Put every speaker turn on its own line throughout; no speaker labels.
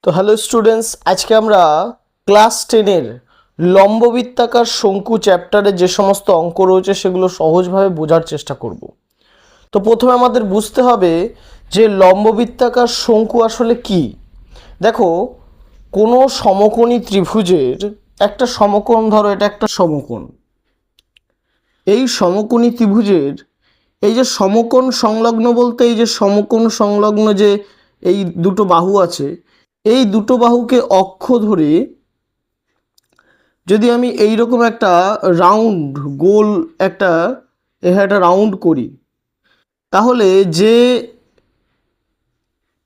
তো hello students, আজকে আমরা ক্লাস 10-এর লম্ববৃত্তাকার শঙ্কু চ্যাপ্টারে যে সমস্ত অঙ্ক রয়েছে সেগুলো সহজভাবে বোঝার চেষ্টা করব। তো প্রথমে আমাদের বুঝতে হবে যে লম্ববৃত্তাকার শঙ্কু আসলে কি। দেখো, কোনো সমকোণী ত্রিভুজের একটা সমকোণ, ধরো এটা একটা সমকোণ। এই সমকোণী ত্রিভুজের এই যে সমকোণ সংলগ্ন বলতে এই যে সমকোণ সংলগ্ন যে এই দুটো বাহু আছে, এই দুটো বাহুকে অক্ষ ধরে যদি আমি এই রকম একটা রাউন্ড গোল একটা রাউন্ড করি, তাহলে যে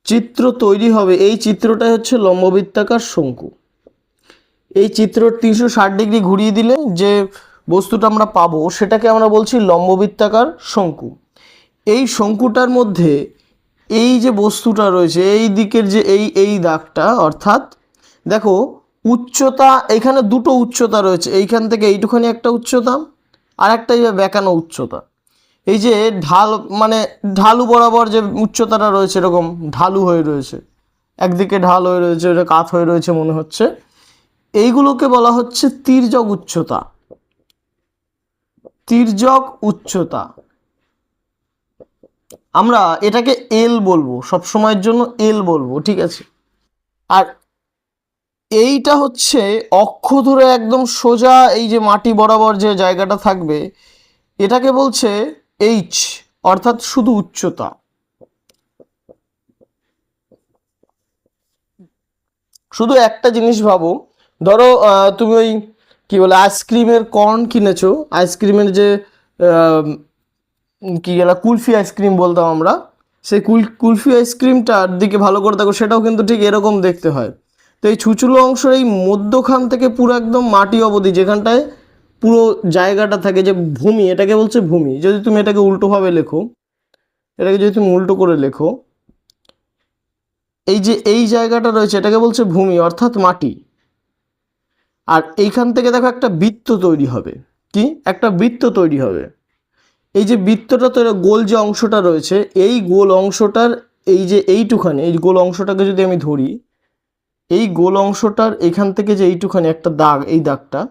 চিত্র তৈরি হবে এই চিত্রটাই হচ্ছে লম্ববৃত্তাকার শঙ্কু। এই চিত্র 360 ডিগ্রি ঘুরিয়ে দিলে যে বস্তুটা আমরা পাবো সেটাকে আমরা বলছি লম্ববৃত্তাকার শঙ্কু। এই শঙ্কুটার মধ্যে এই যে বস্তুটা রয়েছে এই দিকের যে এই দাগটা, অর্থাৎ দেখো উচ্চতা, এখানে দুটো উচ্চতা রয়েছে, এইখান থেকে এইটুখানি একটা উচ্চতা আর একটা এইভাবে বেঁকানো উচ্চতা। এই যে ঢাল মানে ঢালু বরাবর যে উচ্চতাটা রয়েছে এরকম ঢালু হয়ে রয়েছে, একদিকে ঢাল হয়ে রয়েছে, এটা কাত হয়ে রয়েছে মনে হচ্ছে, এইগুলোকে বলা হচ্ছে তির্যক উচ্চতা। তির্যক উচ্চতা আমরা এটাকে এল বলবো, সব সময়ের জন্য এল বলবো, ঠিক আছে। আর এইটা হচ্ছে অক্ষ ধরে একদম সোজা এই যে মাটি বরাবর যে জায়গাটা থাকবে এটাকে বলছে এইচ, অর্থাৎ শুধু উচ্চতা। শুধু একটা জিনিস ভাবো, ধরো তুমি ওই কি বলে আইসক্রিমের কর্ন কিনেছো, আইসক্রিমের যে কি গেলা কুলফি আইসক্রিম বলতাম আমরা, সেই কুলফি আইসক্রিমটার দিকে ভালো করে দেখো, সেটাও কিন্তু ঠিক এরকম দেখতে হয়। তো এই ছুচুলো অংশের এই মধ্যখান থেকে পুরো একদম মাটি অবধি যেখানটায় পুরো জায়গাটা থাকে যে ভূমি, এটাকে বলছে ভূমি। যদি তুমি এটাকে উল্টোভাবে লেখো, এটাকে যদি তুমি উল্টো করে লেখো, এই যে এই জায়গাটা রয়েছে এটাকে বলছে ভূমি অর্থাৎ মাটি। আর এইখান থেকে দেখো একটা বৃত্ত তৈরি হবে, কি একটা বৃত্ত তৈরি হবে। এই যে বৃত্তটা তৈরি, গোল যে অংশটা রয়েছে এই গোল অংশটার এই যে এইটুখানি, এই গোল অংশটাকে যদি আমি ধরি, এই গোল অংশটার এখান থেকে যে এইটুখানি একটা দাগ, এই দাগটা,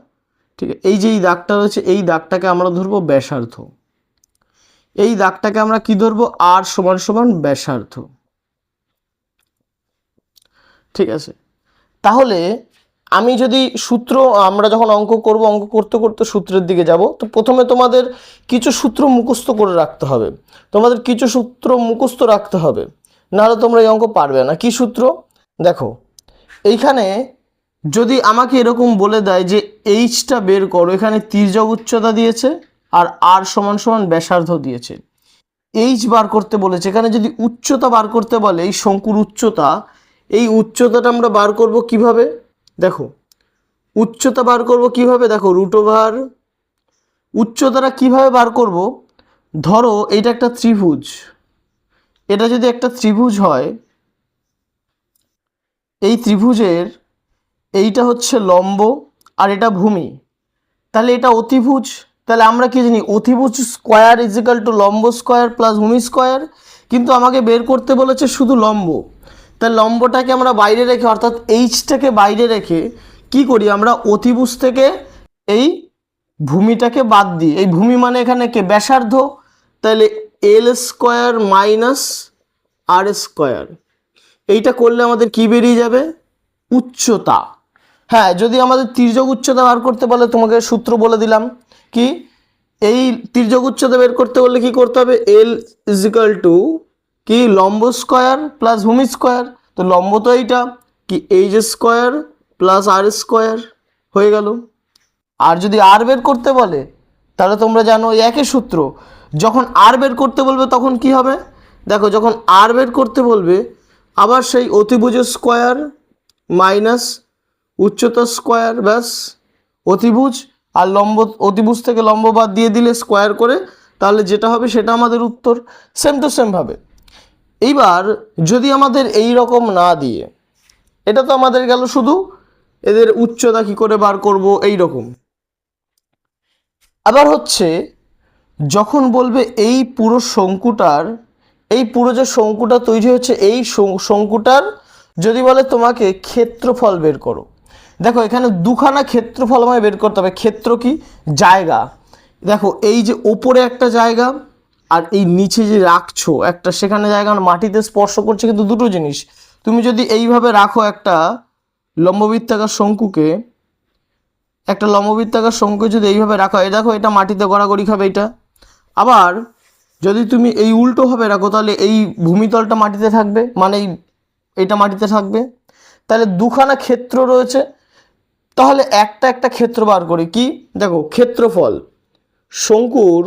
ঠিক আছে, এই যে এই দাগটা রয়েছে এই দাগটাকে আমরা ধরবো ব্যাসার্ধ। এই দাগটাকে আমরা কি ধরবো, আর সমান সমান ব্যাসার্ধ, ঠিক আছে। তাহলে আমি যদি সূত্র, আমরা যখন অঙ্ক করব, অঙ্ক করতে করতে সূত্রের দিকে যাব, তো প্রথমে তোমাদের কিছু সূত্র মুখস্থ করে রাখতে হবে, তোমাদের কিছু সূত্র মুখস্থ রাখতে হবে, নাহলে তোমরা এই অঙ্ক পারবে না। কি সূত্র? দেখো, এইখানে যদি আমাকে এরকম বলে দেয় যে এইচটা বের করো, এখানে তির্যক উচ্চতা দিয়েছে আর আর সমান সমান ব্যাসার্ধ দিয়েছে, এইচ বার করতে বলেছে। এখানে যদি উচ্চতা বার করতে বলে, এই শঙ্কুর উচ্চতা, এই উচ্চতাটা আমরা বার করব কিভাবে? দেখো, উচ্চতা বার করব কিভাবে, দেখো রুট ওভার উচ্চতাটা কিভাবে বার করব, ধরো এটা একটা ত্রিভুজ, এটা যদি একটা ত্রিভুজ হয়, এই ত্রিভুজের এইটা হচ্ছে লম্ব আর এটা ভূমি, তাহলে এটা অতিভুজ। তাহলে আমরা কি জানি, অতিভুজ স্কোয়ার ইজ ইকাল টু লম্ব স্কোয়ার প্লাস ভূমি স্কোয়ার, কিন্তু আমাকে বের করতে বলেছে শুধু লম্ব। তাহলে লম্বটাকে আমরা বাইরে রেখে, অর্থাৎ এইচটাকে বাইরে রেখে কি করি আমরা, অতিভুজ থেকে এই ভূমিটাকে বাদ দিই। এই ভূমি মানে এখানে কে, ব্যাসার্ধ। তাহলে এল স্কোয়ার মাইনাস আর স্কোয়ার, এইটা করলে আমাদের কি বেরিয়ে যাবে, উচ্চতা। হ্যাঁ, যদি আমাদের তির্যক উচ্চতা বার করতে বলে, তোমাকে সূত্র বলে দিলাম কি, এই তির্যক উচ্চতা বের করতে বললে কি করতে হবে, এল ইজ ইকাল টু কি, লম্ব স্কোয়ার প্লাস ভূমি স্কোয়ার। তো লম্ব তো এইটা কি, এইচ স্কোয়ার প্লাস আর স্কোয়ার হয়ে গেল। আর যদি আর বের করতে বলে, তাহলে তোমরা জানো একই সূত্র, যখন আর বের করতে বলবে তখন কি হবে, দেখো যখন আর বের করতে বলবে আবার সেই অতিভুজ স্কোয়ার মাইনাস উচ্চতা স্কোয়ার, ব্যাস অতিভুজ আর লম্ব, অতিভুজ থেকে লম্ব বাদ দিয়ে দিলে স্কোয়ার করে, তাহলে যেটা হবে সেটা আমাদের উত্তর। সেম টু সেম ভাবে এইবার যদি আমাদের এই রকম না দিয়ে, এটা তো আমাদের গেল শুধু এদের উচ্চতা কি করে বার করব এই রকম। আবার হচ্ছে যখন বলবে এই পুরো শঙ্কুটার, এই পুরো যে শঙ্কুটা তৈরি হচ্ছে এই শঙ্কুটার যদি বলে তোমাকে ক্ষেত্রফল বের করো, দেখো এখানে দুখানা ক্ষেত্রফল আমায় বের করতে হবে। ক্ষেত্র কি? জায়গা। দেখো এই যে ওপরে একটা জায়গা আর এই নিচে যে রাখছো একটা, সেখানে জায়গা মাটিতে স্পর্শ করছে, কিন্তু দুটো জিনিস। তুমি যদি এইভাবে রাখো একটা লম্ববৃত্তাকার শঙ্কুকে, একটা লম্ববৃত্তাকার শঙ্কু যদি এইভাবে রাখো, এই দেখো এটা মাটিতে গড়াগড়ি খাবে এটা। আবার যদি তুমি এই উল্টোভাবে রাখো, তাহলে এই ভূমিতলটা মাটিতে থাকবে, মানে এইটা মাটিতে থাকবে। তাহলে দুখানা ক্ষেত্র রয়েছে, তাহলে একটা একটা ক্ষেত্র বার করি। কি? দেখো ক্ষেত্রফল শঙ্কুর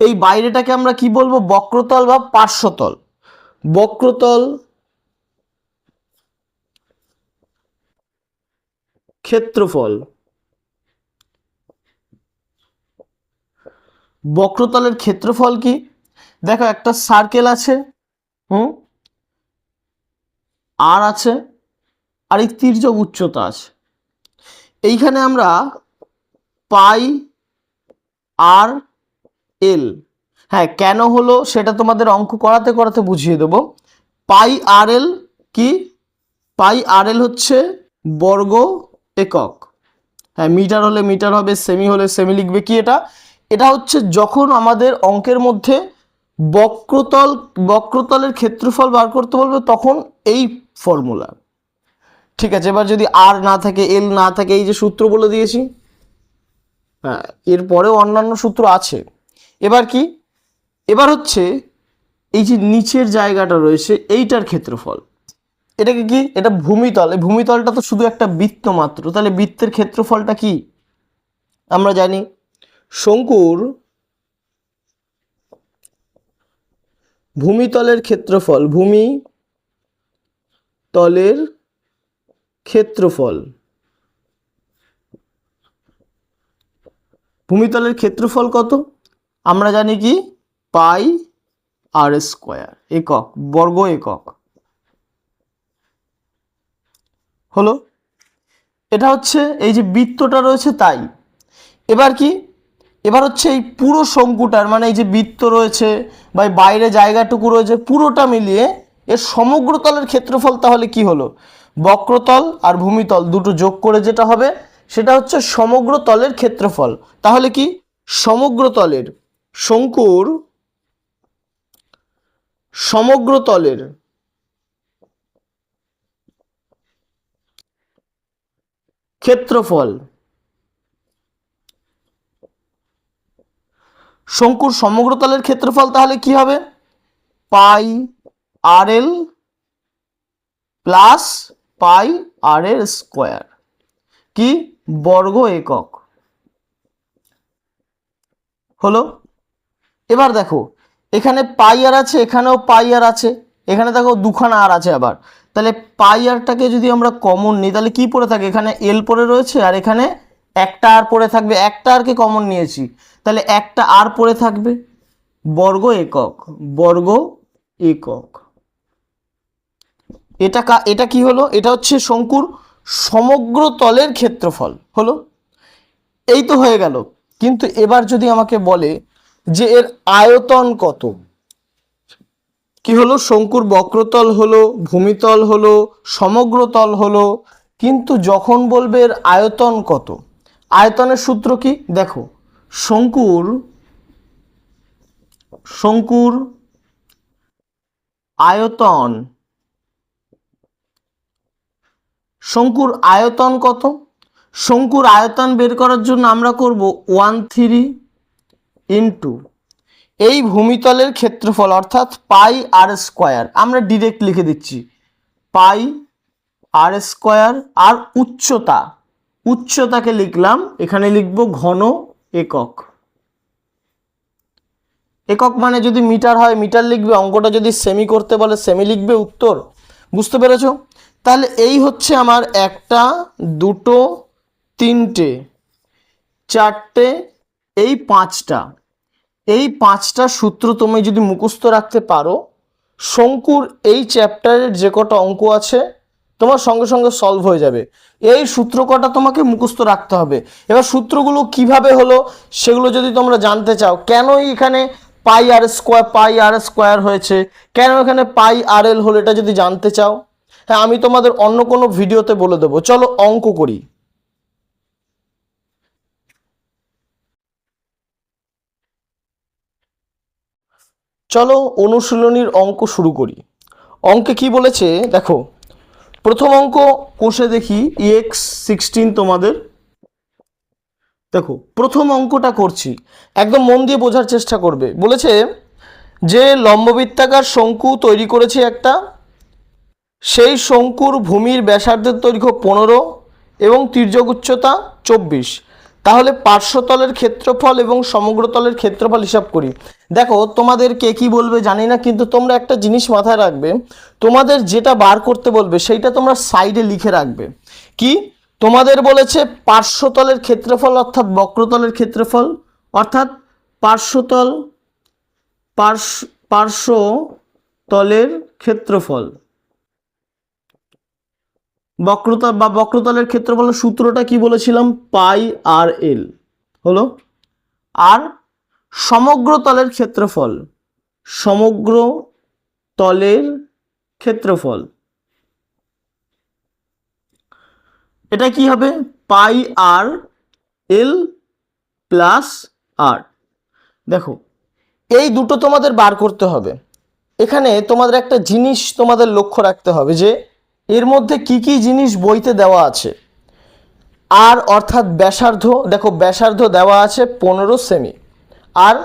এই বাইরেটাকে আমরা কি বলবো? বক্রতল বা পার্শ্বতল। বক্রতল ক্ষেত্রফল, বক্রতলের ক্ষেত্রফল কি? দেখো একটা সার্কেল আছে, আর আছে, আর এই তির্যক উচ্চতা আছে। এইখানে আমরা পাই আর এল, হ্যাঁ কেন হলো সেটা তোমাদের অঙ্ক করাতে করাতে বুঝিয়ে দেবো। পাই আর এল কি? পাই আর এল হচ্ছে বর্গ একক। হ্যাঁ, মিটার হলে মিটার হবে, সেমি হলে সেমি লিখবে। কি এটা? এটা হচ্ছে যখন আমাদের অঙ্কের মধ্যে বক্রতলের ক্ষেত্রফল বার করতে বলবে, তখন এই ফর্মুলা। ঠিক আছে, এবার যদি আর না থাকে, এল না থাকে, এই যে সূত্র বলে দিয়েছি, হ্যাঁ এরপরেও অন্যান্য সূত্র আছে। এবার কি? এবার হচ্ছে এই যে নিচের জায়গাটা রয়েছে এইটার ক্ষেত্রফল। এটাকে কি? এটা ভূমিতল। এই ভূমিতলটা তো শুধু একটা বৃত্ত মাত্র, তাহলে বৃত্তের ক্ষেত্রফলটা কি? আমরা জানি শঙ্কুর ভূমিতলের ক্ষেত্রফল, ভূমিতলের ক্ষেত্রফল, ভূমিতলের ক্ষেত্রফল কত? আমরা জানি কি? পাই আর স্কোয়ার, একক, বর্গ একক। হলো, এটা হচ্ছে এই যে বৃত্তটা রয়েছে তাই। এবার কি? এবার হচ্ছে এই পুরো শঙ্কুটার, মানে এই যে বৃত্ত রয়েছে বা বাইরে জায়গাটুকু রয়েছে, পুরোটা মিলিয়ে এর সমগ্র তলের ক্ষেত্রফল তাহলে কি হলো? বক্রতল আর ভূমিতল দুটো যোগ করে যেটা হবে সেটা হচ্ছে সমগ্র তলের ক্ষেত্রফল। তাহলে কি? সমগ্র তলের, শঙ্কুর সমগ্র তলের ক্ষেত্রফল, শঙ্কুর সমগ্র তলের ক্ষেত্রফল তাহলে কি হবে? পাই আর এল প্লাস পাই আর এর স্কোয়ার, কি? বর্গ একক। হলো, এবার দেখো এখানে পাই আর আছে, এখানেও পাই আর আছে, এখানে দেখো দুখানা আর আছে আবার। তাহলে পাই আরটাকে যদি আমরা কমন নিই, তাহলে কি পড়ে থাকে? এখানে এল পড়ে রয়েছে আর এখানে একটা আর পড়ে থাকবে। একটা আরকে কমন নিয়েছি, তাহলে একটা আর পড়ে থাকবে, বর্গ একক, বর্গ একক। এটা কি হলো? এটা হচ্ছে শঙ্কুর সমগ্র তলের ক্ষেত্রফল। হলো, এই তো হয়ে গেল। কিন্তু এবার যদি আমাকে বলে যে এর আয়তন কত, কি হলো? শঙ্কুর বক্রতল হলো, ভূমিতল হলো, সমগ্র তল হলো, কিন্তু যখন বলবে এর আয়তন কত, আয়তনের সূত্র কি? দেখো শঙ্কুর আয়তন, শঙ্কুর আয়তন কত? শঙ্কুর আয়তন বের করার জন্য আমরা করব 1/3 ইন্টু এই ভূমিতলের ক্ষেত্রফল, অর্থাৎ পাই আর স্কোয়ার। আমরা ডিরেক্ট লিখে দিচ্ছি পাই আর স্কোয়ার। আর উচ্চতা, উচ্চতাকে লিখলাম, এখানে লিখব ঘন একক। একক মানে যদি মিটার হয় মিটার লিখবে, অঙ্কটা যদি সেমি করতে বলে সেমি লিখবে উত্তর। বুঝতে পেরেছো? তাহলে এই হচ্ছে আমার একটা, দুটো, তিনটে, চারটে, এই পাঁচটা, এই পাঁচটা সূত্র তুমি যদি মুখস্থ রাখতে পারো, শঙ্কুর এই চ্যাপ্টারের যে কটা অঙ্ক আছে তোমার সঙ্গে সঙ্গে সলভ হয়ে যাবে। এই সূত্র কটা তোমাকে মুখস্থ রাখতে হবে। এবার সূত্রগুলো কিভাবে হলো সেগুলো যদি তোমরা জানতে চাও, কেন এখানে পাই আর স্কোয়ার হয়েছে, কেন এখানে পাই আর এল হলো, এটা যদি জানতে চাও, হ্যাঁ আমি তোমাদের অন্য কোনো ভিডিওতে বলে দেবো। চলো অঙ্ক করি। চলো অনুশীলনীর অঙ্ক শুরু করি। অঙ্কে কি বলেছে দেখো, প্রথম অঙ্ক কষে দেখি, EX16 তোমাদের। দেখো প্রথম অঙ্কটা করছি, একদম মন দিয়ে বোঝার চেষ্টা করবে। বলেছে যে লম্ববৃত্তাকার শঙ্কু তৈরি করেছে একটা, সেই শঙ্কুর ভূমির ব্যাসার্ধের দৈর্ঘ্য 15 এবং তির্যক উচ্চতা 24, তাহলে পার্শ্বতলের ক্ষেত্রফল এবং সমগ্রতলের ক্ষেত্রফল হিসাব করি। দেখো তোমাদের কে কি বলবে জানি না, কিন্তু তোমরা একটা জিনিস মাথায় রাখবে, তোমাদের যেটা বার করতে বলবে সেইটা তোমরা সাইডে লিখে রাখবে। কি তোমাদের বলেছে? পার্শ্বতলের ক্ষেত্রফল অর্থাৎ বক্রতলের ক্ষেত্রফল, অর্থাৎ পার্শ্বতল পার্শ্বতলের ক্ষেত্রফল, বক্রতলের ক্ষেত্রফলের সূত্রটা কি বলেছিলাম? পাই আর এল হলো। আর সমগ্র তলের ক্ষেত্রফল, সমগ্র তলের ক্ষেত্রফল, এটা কি হবে? পাই আর এল প্লাস আর। দেখো এই দুটো তোমাদের বার করতে হবে। এখানে তোমাদের একটা জিনিস তোমাদের লক্ষ্য রাখতে হবে যে এর মধ্যে কি কি জিনিস বইতে দেওয়া আছে। আর অর্থাৎ ব্যাসার্ধ, দেখো ব্যাসার্ধ দেওয়া আছে 15 সেমি। আর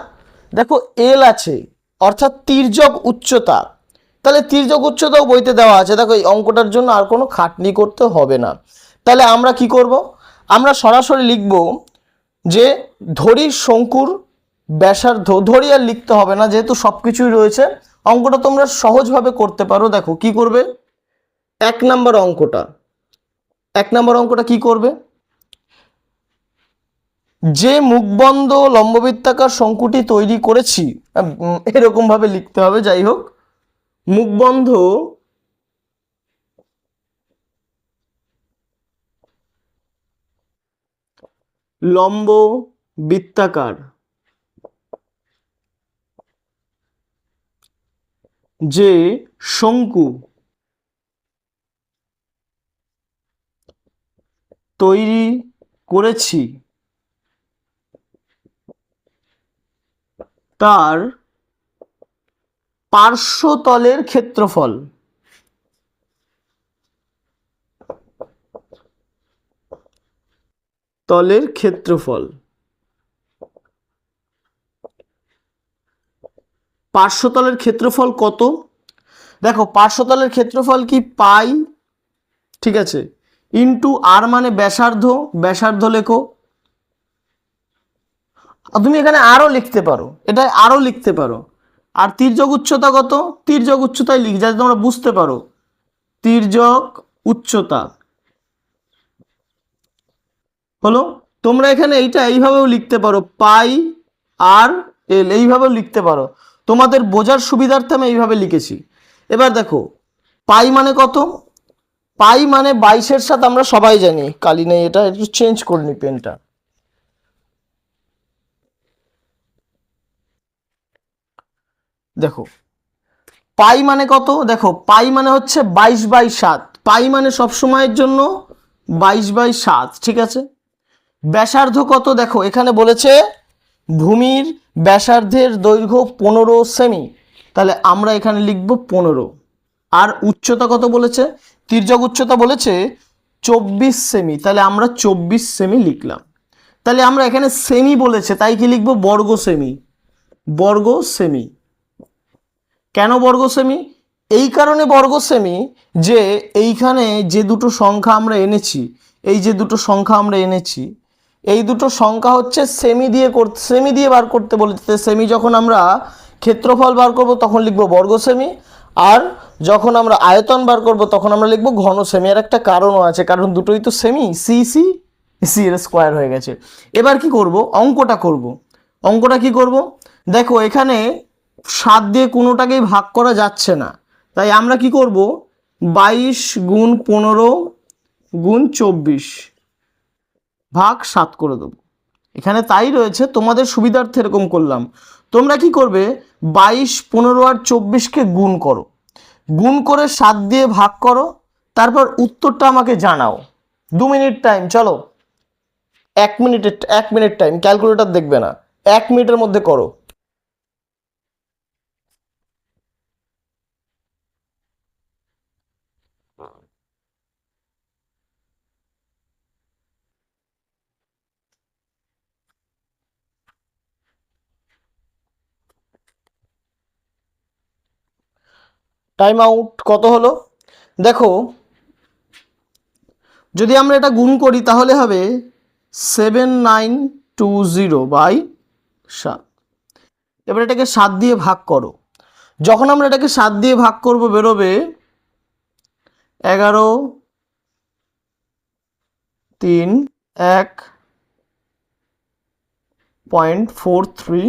দেখো এল আছে অর্থাৎ তির্যক উচ্চতা, তাহলে তির্যক উচ্চতাও বইতে দেওয়া আছে। দেখো এই অঙ্কটার জন্য আর কোনো খাটনি করতে হবে না। তাহলে আমরা কি করব? আমরা সরাসরি লিখব যে ধরি শঙ্কুর ব্যাসার্ধ, ধরি আর লিখতে হবে না যেহেতু সব কিছুই রয়েছে। অঙ্কটা তোমরা সহজভাবে করতে পারো। দেখো কি করবে, এক নম্বর অঙ্কটা কি করবে? যে মুখবন্ধ লম্ববৃত্তাকার শঙ্কুটি তৈরি করেছি, এরকম ভাবে লিখতে হবে, যাই হোক, মুখবন্ধ লম্ববৃত্তাকার যে শঙ্কু তৈরি করেছি তার পার্শ্বতলের ক্ষেত্রফল, তলের ক্ষেত্রফল, পার্শ্বতলের ক্ষেত্রফল কত? দেখো পার্শ্বতলের ক্ষেত্রফল কি? পাই, ঠিক আছে, ইন্টু আর মানে ব্যাসার্ধ, ব্যাসার্ধ লেখো। তুমি এখানে আরও লিখতে পারো, এটা আরও লিখতে পারো। আর তির্যক উচ্চতা কত? তির্যক উচ্চতায় লিখ যাতে তোমরা বুঝতে পারো। তির্যক উচ্চতা হলো, তোমরা এখানে এইটা এইভাবেও লিখতে পারো, পাই আর এল, এইভাবেও লিখতে পারো। তোমাদের বোঝার সুবিধার্থে আমি এইভাবে লিখেছি। এবার দেখো পাই মানে কত? পাই মানে 22-এর সাথে আমরা সবাই জানি, কালি নেই, এটা একটু চেঞ্জ করে নি পেনটা। দেখো পাই মানে কত? দেখো পাই মানে হচ্ছে 22/7। পাই মানে সব সময়ের জন্য 22/7, ঠিক আছে। ব্যাসার্ধ কত? দেখো এখানে বলেছে ভূমির ব্যাসার্ধের দৈর্ঘ্য 15 সেমি, তাহলে আমরা এখানে লিখব 15। আর উচ্চতা কত বলেছে? তির্যক উচ্চতা বলেছে 24 সেমি, তাহলে আমরা 24 সেমি লিখলাম। তাহলে আমরা এখানে সেমি বলেছে তাই কি লিখব? বর্গ সেমি, বর্গ সেমি। কেন বর্গ সেমি? এই কারণে বর্গ সেমি যে এইখানে যে দুটো সংখ্যা আমরা এনেছি, এই যে দুটো সংখ্যা আমরা এনেছি, এই দুটো সংখ্যা হচ্ছে সেমি দিয়ে বার করতে বলেছে। সেমি যখন আমরা ক্ষেত্রফল বার করব তখন লিখব বর্গ সেমি, আর যখন আমরা আয়তন বার করব তখন আমরা লিখব ঘন সেমি। আর একটা কারণও আছে, কারণ দুটোই তো সেমি, সি সি সি এর স্কোয়ার হয়ে গেছে। এবার কি করব? অঙ্কটা করব। অঙ্কটা কি করব? দেখো এখানে 7 দিয়ে কোনোটাকেই ভাগ করা যাচ্ছে না, তাই আমরা কি করব? 22 গুণ 15 গুণ 24 ভাগ 7 করে দেবো। এখানে তাই রয়েছে, তোমাদের সুবিধার্থে এরকম করলাম। তোমরা কি করবে 22, 15 আর 24কে গুণ করো, গুণ করে 7 দিয়ে ভাগ করো, তারপর উত্তরটা আমাকে জানাও। 2 মিনিট টাইম, চলো 1 মিনিট টাইম, ক্যালকুলেটর দেখবে না, 1 মিনিটের মধ্যে করো। Time out. কত হলো দেখো, যদি আমরা এটা গুণ করি তাহলে হবে 7920/7। এবার এটাকে 7 দিয়ে ভাগ করো, যখন আমরা এটাকে 7 দিয়ে ভাগ করব বেরোবে 11, 3, 1.43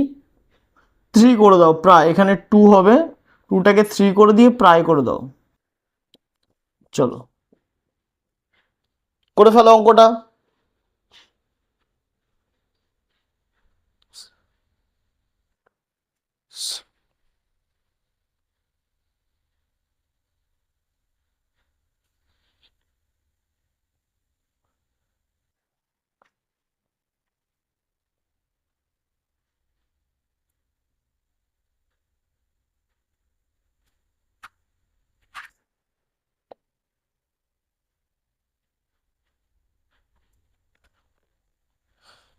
3 করে দাও প্রায়, এখানে 2 হবে, 2টাকে 3 করে দিয়ে প্রায় করে দাও। চলো করে ফেলো অঙ্কটা।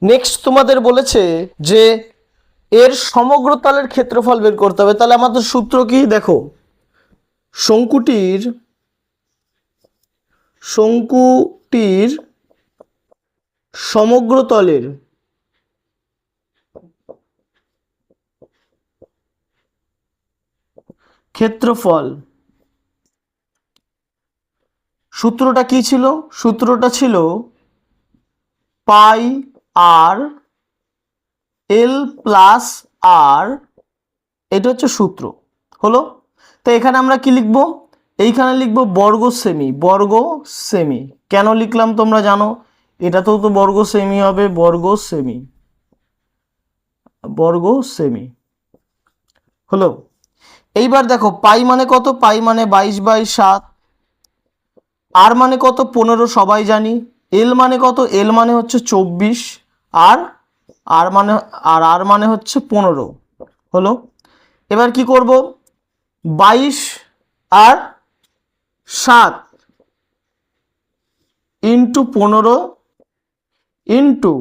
নেক্সট তোমাদের বলেছে যে এর সমগ্র তলের ক্ষেত্রফল বের করতে হবে। তাহলে আমাদের সূত্র কি দেখো, শঙ্কুটির সমগ্র তলের ক্ষেত্রফল, সূত্রটা কি ছিল? সূত্রটা ছিল পাই আর এল প্লাস আর, এটা হচ্ছে সূত্র হলো। তো এখানে আমরা কি লিখবো? এইখানে লিখবো বর্গ সেমি, বর্গ সেমি। কেন লিখলাম তোমরা জানো, এটাতেও তো বর্গ সেমি হবে, বর্গ সেমি, বর্গ সেমি হলো। এইবার দেখো পাই মানে কত, পাই মানে 22/7, আর মানে কত 15 সবাই জানি, এল মানে কত, এল মানে হচ্ছে 24, আর আর মানে হচ্ছে 15 হলো। এবার কি করব, 22 আর 7 ইন্টু 15 ইন্টু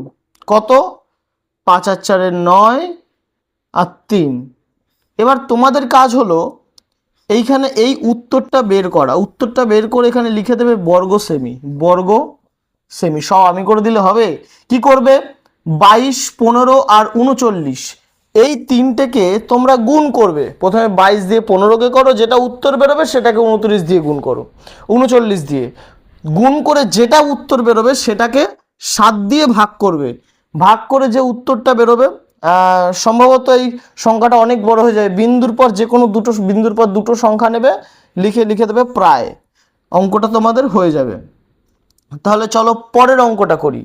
কত, 5 আর 4 9 আর 3। এবার তোমাদের কাজ হলো এইখানে এই উত্তরটা বের করা, উত্তরটা বের করে এখানে লিখে দেবে বর্গ সেমি, বর্গ সেমি। সব আমি করে দিলে হবে। কি করবে, 22, 15 আর 39 এই তিনটেকে তোমরা গুণ করবে। প্রথমে 22 দিয়ে 15কে করো, যেটা উত্তর বেরোবে সেটাকে 29 দিয়ে গুণ করো, 39 দিয়ে গুণ করে যেটা উত্তর বেরোবে সেটাকে 7 দিয়ে ভাগ করবে, ভাগ করে যে উত্তরটা বেরোবে, সম্ভবত এই সংখ্যাটা অনেক বড় হয়ে যায়, বিন্দুর পর যে কোনো দুটো বিন্দুর পর দুটো সংখ্যা নেবে, লিখে দেবে প্রায়, অঙ্কটা তোমাদের হয়ে যাবে। তাহলে চলো পরের অঙ্কটা করি।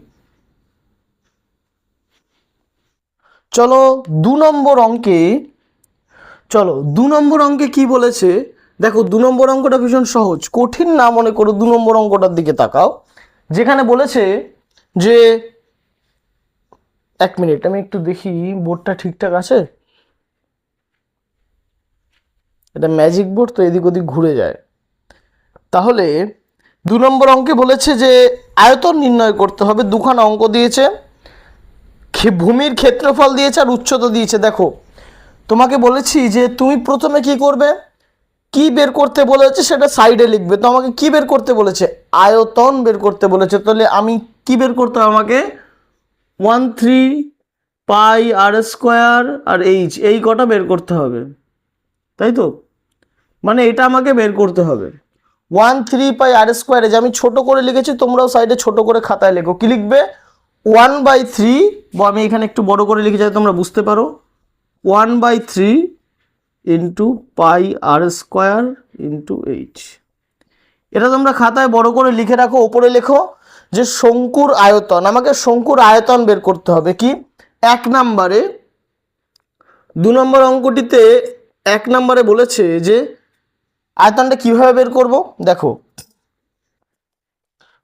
চলো 2 নম্বর অঙ্কে, চলো 2 নম্বর অঙ্কে কি বলেছে দেখো। 2 নম্বর অঙ্কটা ভীষণ সহজ, কঠিন না মনে করো। 2 নম্বর অঙ্কটার দিকে তাকাও, যেখানে বলেছে যে 1 মিনিট আমি একটু দেখি বোর্ডটা ঠিকঠাক আছে। এটা ম্যাজিক বোর্ড তো এদিক ওদিক ঘুরে যায়। তাহলে 2 নম্বর অঙ্কে বলেছে যে আয়তন নির্ণয় করতে হবে। দুখানা অঙ্ক দিয়েছে, ভূমির ক্ষেত্রফল দিয়েছে আর উচ্চতা দিয়েছে। দেখো তোমাকে বলেছি যে তুমি প্রথমে কি করবে, কি বের করতে বলেছে সেটা সাইডে লিখবে। তো আমাকে কি বের করতে বলেছে, আয়তন বের করতে বলেছে। তাহলে আমি কি বের করতে হবে, আমাকে 13 পাই আর স্কোয়ার আর এইচ, এই কটা বের করতে হবে, তাই তো? মানে এটা আমাকে বের করতে হবে 13 পাই আর স্কোয়ারে, যে আমি ছোট করে লিখেছি, তোমরাও সাইডে ছোট করে খাতায় লেখো। কি লিখবে, 1/3, আমি এখানে একটু বড় করে লিখে যাতে তোমরা বুঝতে পারো, 1/3 ইন্টু পাই আর স্কোয়ার ইন্টু এইচ। এটা তোমরা খাতায় বড় করে লিখে রাখো। ওপরে লেখো যে শঙ্কুর আয়তন, আমাকে শঙ্কুর আয়তন বের করতে হবে। কি, 1 নম্বরে 2 নম্বর অঙ্কটিতে 1 নম্বরে বলেছে যে আয়তনটা কিভাবে বের করব। দেখো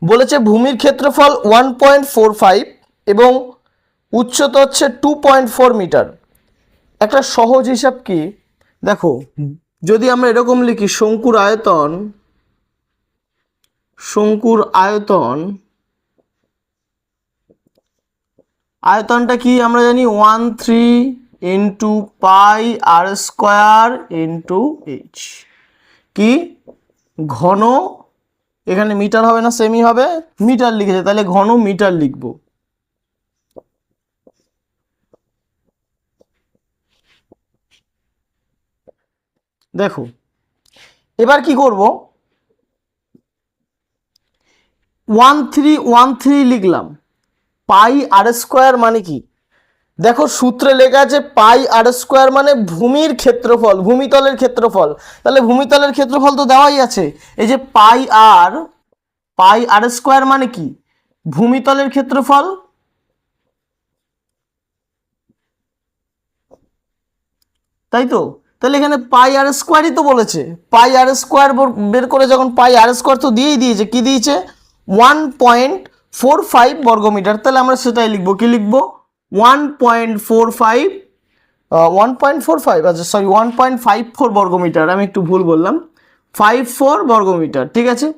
বলেছে ভূমির ক্ষেত্রফল 1.45 এবং উচ্চতা হচ্ছে 2.4 মিটার। একটা সহজ হিসাব কি, দেখো যদি আমরা এরকম লিখি শঙ্কুর আয়তনটা কি আমরা জানি 13 ইন্টু পাই আর স্কোয়ার ইন্টু এইচ। কি ঘন, এখানে মিটার হবে না সেমি হবে, মিটার লিখেছে, তাহলে ঘন মিটার লিখব। দেখো এবার কি করব, 1313 লিখলাম। পাই আর স্কোয়ার মানে কি, দেখো সূত্রে লেখা আছে পাই আর স্কোয়ার মানে ভূমির ক্ষেত্রফল, ভূমিতলের ক্ষেত্রফল। তাহলে ভূমিতলের ক্ষেত্রফল তো দেওয়াই আছে, এই যে পাই আর স্কোয়ার মানে কি ভূমিতলের ক্ষেত্রফল। তাই তো, তাহলে এখানে পাই আর স্কোয়ারই তো বলেছে, পাই আর স্কোয়ার বের করে যখন পাই আর স্কোয়ার তো দিয়েই দিয়েছে, কি দিয়েছে 1.45 বর্গমিটার। তাহলে আমরা সেটাই লিখবো, কি লিখবো 1.45 আচ্ছা সরি 1.54 বর্গমিটার, আমি একটু ভুল বললাম, 54 বর্গমিটার, ঠিক আছে।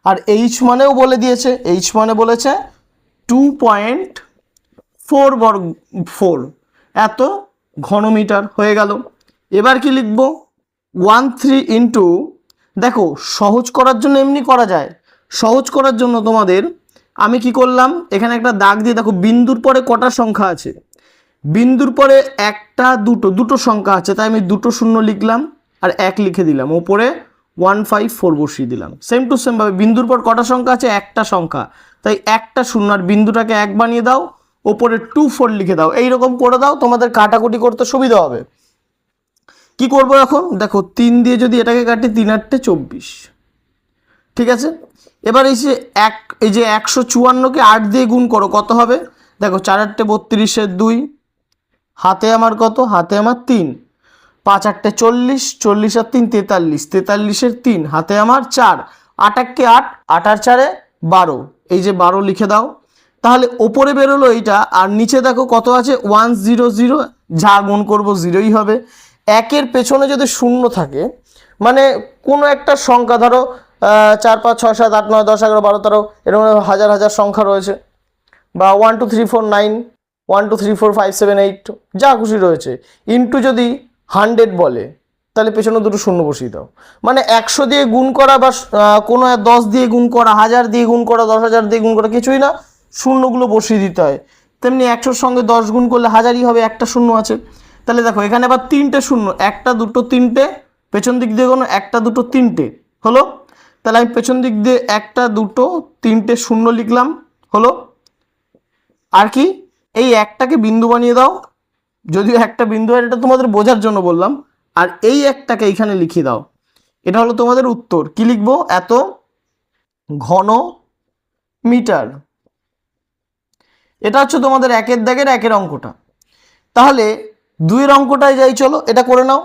আর এইচ মানেও বলে দিয়েছে, এইচ মানে বলেছে 2.4 এত ঘনমিটার হয়ে গেল। এবার কি লিখব 13 ইন্টু, দেখো সহজ করার জন্য এমনি করা যায়, সহজ করার জন্য তোমাদের আমি কি করলাম, এখানে একটা দাগ দিয়ে, দেখো বিন্দুর পরে কটা সংখ্যা আছে, বিন্দুর পরে একটা দুটো সংখ্যা আছে, তাই আমি দুটো শূন্য লিখলাম আর 1 লিখে দিলাম, ওপরে 154 বসিয়ে দিলাম। সেম টু সেম ভাবে বিন্দুর পর কটা সংখ্যা আছে, একটা সংখ্যা, তাই একটা শূন্য আর বিন্দুটাকে 1 বানিয়ে দাও, ওপরে 24 লিখে দাও। এইরকম করে দাও, তোমাদের কাটাকুটি করতে সুবিধা হবে। কি করব এখন, দেখো 3 দিয়ে যদি এটাকে কাটি 3 8 24, ঠিক আছে। এবার এই যে 154কে 8 দিয়ে গুণ করো, কত হবে, দেখো 4 8 32 2, হাতে আমার কত, হাতে আমার 3, 5 8 40, 40 আর 3 43, 43 3, হাতে আমার 4, 8 8 8, 8 আর 4 12, এই যে 12 লিখে দাও। তাহলে ওপরে বেরোলো এইটা, আর নিচে দেখো কত আছে 100, যা গুণ করব 0ই হবে। একের পেছনে যদি শূন্য থাকে, মানে কোনো একটা সংখ্যা, ধরো 4 5 6 7 8 9 10 11 12 13, এরকম হাজার হাজার সংখ্যা রয়েছে, বা 1 2 3 4 9, 1 2 3 4 5 7 8, যা খুশি রয়েছে, ইন্টু যদি 100 বলে, তাহলে পেছনে দুটো শূন্য বসিয়ে দাও। মানে 100 দিয়ে গুণ করা বা কোনো 10 দিয়ে গুণ করা, 1000 দিয়ে গুণ করা, 10,000 দিয়ে গুণ করা কিছুই না, শূন্যগুলো বসিয়ে দিতে হয়। তেমনি 100-র সঙ্গে 10 গুণ করলে 1000ই হবে, একটা শূন্য আছে। তাহলে দেখো এখানে আবার 3টে শূন্য, 1টা 2টো 3টে, পেছন দিক দিয়ে কোনো 1টা 2টো 3টে হলো। তাহলে আমি পেছন দিক দিয়ে 1টা 2টো 3টে শূন্য লিখলাম, হলো। আর কি এই একটাকে বিন্দু বানিয়ে দাও, যদিও একটা বিন্দু হয়, এটা তোমাদের বোঝার জন্য বললাম। আর এই একটাকে এইখানে লিখে দাও, এটা হলো তোমাদের উত্তর। কি লিখবো, এত ঘন মিটার। এটা হচ্ছে তোমাদের 1-এর দাগের 1-এর অঙ্কটা। তাহলে 2-এর অঙ্কটায় যাই, চলো এটা করে নাও।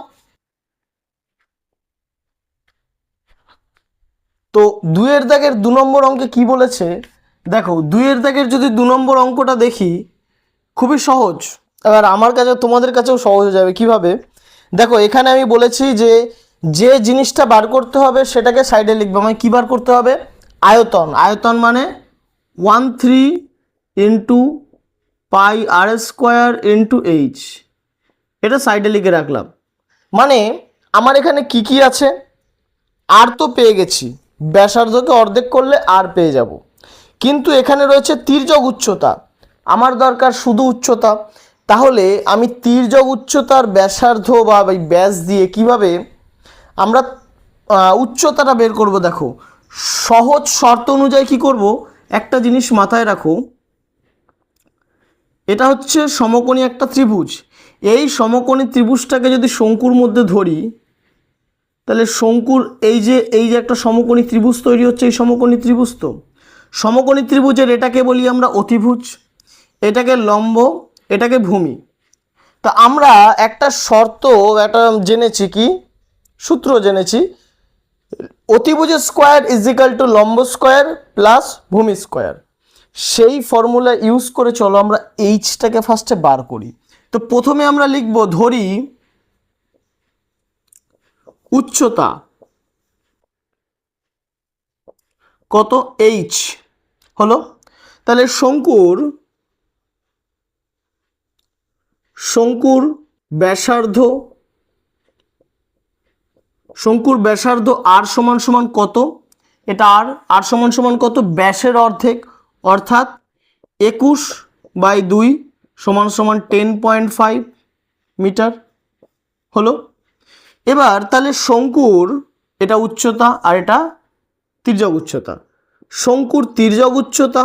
তো 2-এর দাগের 2 নম্বর অঙ্কে কি বলেছে, দেখো 2-এর দাগের যদি 2 নম্বর অঙ্কটা দেখি, খুবই সহজ। এবার আমার কাছে, তোমাদের কাছেও সহজ হয়ে যাবে। কিভাবে, দেখো এখানে আমি বলেছি যে যে জিনিসটা বার করতে হবে সেটাকে সাইডে লিখবো। মানে কী বার করতে হবে, আয়তন। আয়তন মানে 13 ইন্টু পাই আর স্কোয়ার ইন্টু এইচ, এটা সাইডে লিখে রাখলাম। মানে আমার এখানে কি কি আছে, আর তো পেয়ে গেছি, ব্যাসার্ধকে অর্ধেক করলে আর পেয়ে যাব। কিন্তু এখানে রয়েছে তির্যক উচ্চতা, আমার দরকার শুধু উচ্চতা। তাহলে আমি তির্যক উচ্চতার ব্যাসার্ধ বা ব্যাস দিয়ে কিভাবে আমরা উচ্চতাটা বের করব, দেখো সহজ শর্ত অনুযায়ী কি করব, একটা জিনিস মাথায় রাখো, এটা হচ্ছে সমকোণী একটা ত্রিভুজ। এই সমকোণী ত্রিভুজটাকে যদি শঙ্কুর মধ্যে ধরি, তাহলে শঙ্কুর এই যে একটা সমকোণী ত্রিভুজ তৈরি হচ্ছে, এই সমকোণী ত্রিভুজ, তো সমকোণী ত্রিভুজের এটাকে বলি আমরা অতিভুজ, এটাকে লম্ব, এটাকে ভূমি। তো আমরা একটা শর্ত একটা জেনেছি, কি সূত্র জেনেছি, অতিভুজের স্কোয়ার ইজ ইকাল টু লম্ব স্কোয়ার প্লাস ভূমি স্কোয়ার। সেই ফর্মুলা ইউজ করে চলো আমরা এইচটাকে ফার্স্টে বার করি। তো প্রথমে আমরা লিখব, ধরি উচ্চতা কত, এইচ হলো। তাহলে শঙ্কুর ব্যাসার্ধ আর সমান সমান কত, এটা আর সমান সমান কত, ব্যাসের অর্ধেক অর্থাৎ 21/2 সমান সমান 10.5 মিটার হলো। এবার তাহলে শঙ্কুর, এটা উচ্চতা আর এটা তির্যক উচ্চতা, শঙ্কুর তির্যক উচ্চতা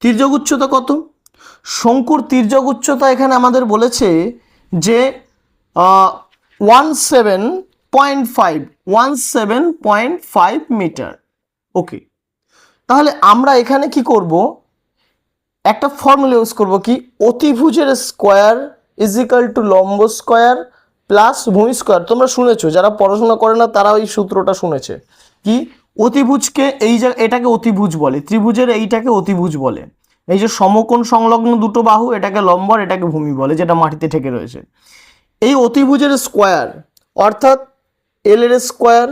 তির্যক উচ্চতা কত, শঙ্কুর তির্যক উচ্চতা এখানে আমাদের বলেছে যে 17.5 মিটার। ওকে, তাহলে আমরা এখানে কি করব, একটা ফর্মুলা ইউজ করব, কি অতিভুজের স্কোয়ার ইজ ইকাল টু লম্ব স্কোয়ার প্লাস ভূমি স্কোয়ার। তোমরা শুনেছো, যারা পড়াশোনা করে না তারা ওই সূত্রটা শুনেছে, কি অতিভুজকে এটাকে অতিভুজ বলে, ত্রিভুজের এইটাকে অতিভুজ বলে, এই যে সমকোণ সংলগ্ন দুটো বাহু এটাকে লম্ব আর এটাকে ভূমি বলে, যেটা মাটিতে ঠেকে রয়েছে। এই অতিভুজের স্কোয়ার অর্থাৎ এল এর স্কোয়ার,